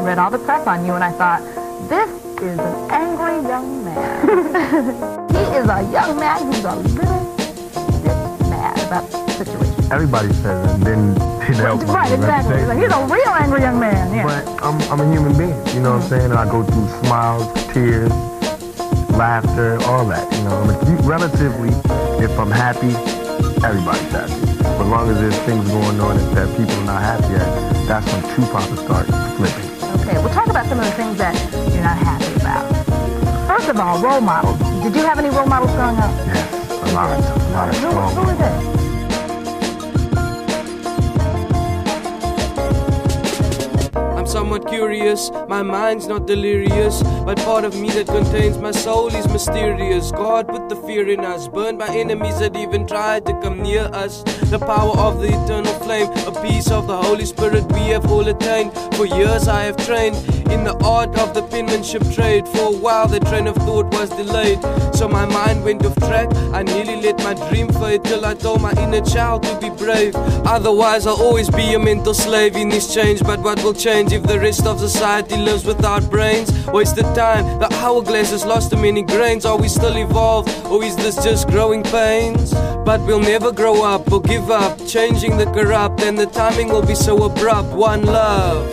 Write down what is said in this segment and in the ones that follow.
read all the press on you, and I thought, this is an angry young man. He is a young man who's a little bit mad about the situation. Everybody says it, and then it helps. Right, exactly. He's a real angry young man, yeah. But I'm a human being, you know what I'm saying? And I go through smiles, tears, laughter, all that, you know. Relatively, if I'm happy, everybody's happy. But as long as there's things going on that people are not happy at, that's when true papa starts flipping. Okay, we'll talk about some of the things that you're not happy about. First of all, role models. Did you have any role models growing up? Yes, a lot of strong. Who were they? Somewhat curious, my mind's not delirious, but part of me that contains my soul is mysterious. God put the fear in us, burned by enemies that even tried to come near us. The power of the eternal flame, a piece of the Holy Spirit we have all attained. For years I have trained in the art of the penmanship trade. For a while the train of thought was delayed, so my mind went off track. I nearly let my dream fade till I told my inner child to be brave. Otherwise I'll always be a mental slave in this change. But what will change if the rest of society lives without brains? Wasted time, the hourglass has lost too many grains. Are we still evolved, or is this just growing pains? But we'll never grow up or give up, changing the corrupt, and the timing will be so abrupt. One love.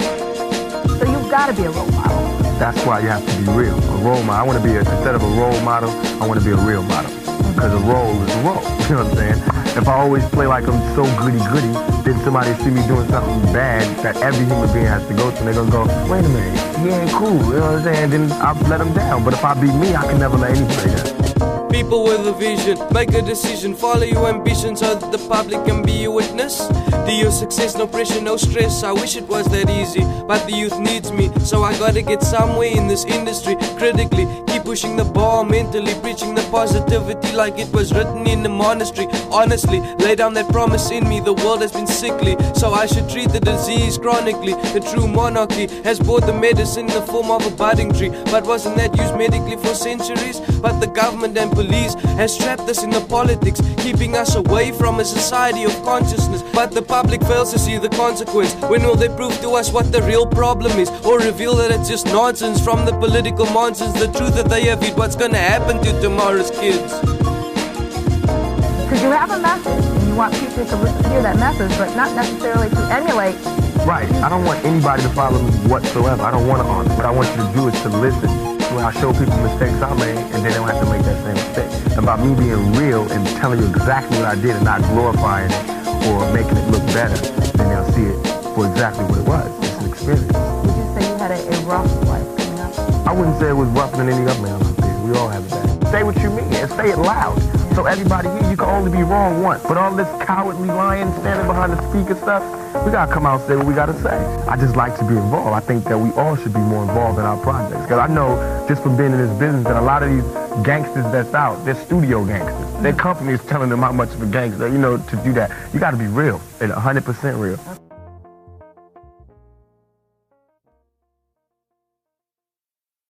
So you've got to be a role model. That's why you have to be real. A role model. I want to be, instead of a role model, I want to be a real model. Because a role is a role, you know what I'm saying? If I always play like I'm so goody-goody, then somebody see me doing something bad that every human being has to go through, and they're going to go, wait a minute, he ain't cool, you know what I'm saying? Then I'll let him down. But if I be me, I can never let anybody down. People with a vision, make a decision, follow your ambition so that the public can be your witness to your success. No pressure, no stress, I wish it was that easy, but the youth needs me, so I gotta get somewhere in this industry. Critically, keep pushing the bar, mentally preaching the positivity like it was written in the monastery. Honestly, lay down that promise in me, the world has been sickly, so I should treat the disease chronically. The true monarchy has brought the medicine in the form of a budding tree, but wasn't that used medically for centuries? But the government and police has trapped us in the politics, keeping us away from a society of consciousness. But the public fails to see the consequence. When will they prove to us what the real problem is, or reveal that it's just nonsense from the political nonsense? The truth that they have it, what's gonna happen to tomorrow's kids? Because you have a message, and you want people to hear that message, but not necessarily to emulate. Right. I don't want anybody to follow me whatsoever. I don't want to honor. What I want you to do is to listen. When I show people mistakes I made, and then they don't have to make that same mistake. And by me being real and telling you exactly what I did and not glorifying it or making it look better, then they'll see it for exactly what it was. It's an experience. Would you say you had a rough life coming up? I wouldn't say it was rougher than any other man out there. We all have that. Say what you mean and say it loud. So everybody here, you can only be wrong once. But all this cowardly lying, standing behind the speaker stuff, we gotta come out and say what we gotta say. I just like to be involved. I think that we all should be more involved in our projects. Because I know, just from being in this business, that a lot of these gangsters that's out, they're studio gangsters. Their company is telling them how much of a gangster, you know, to do that. You gotta be real, and 100% real.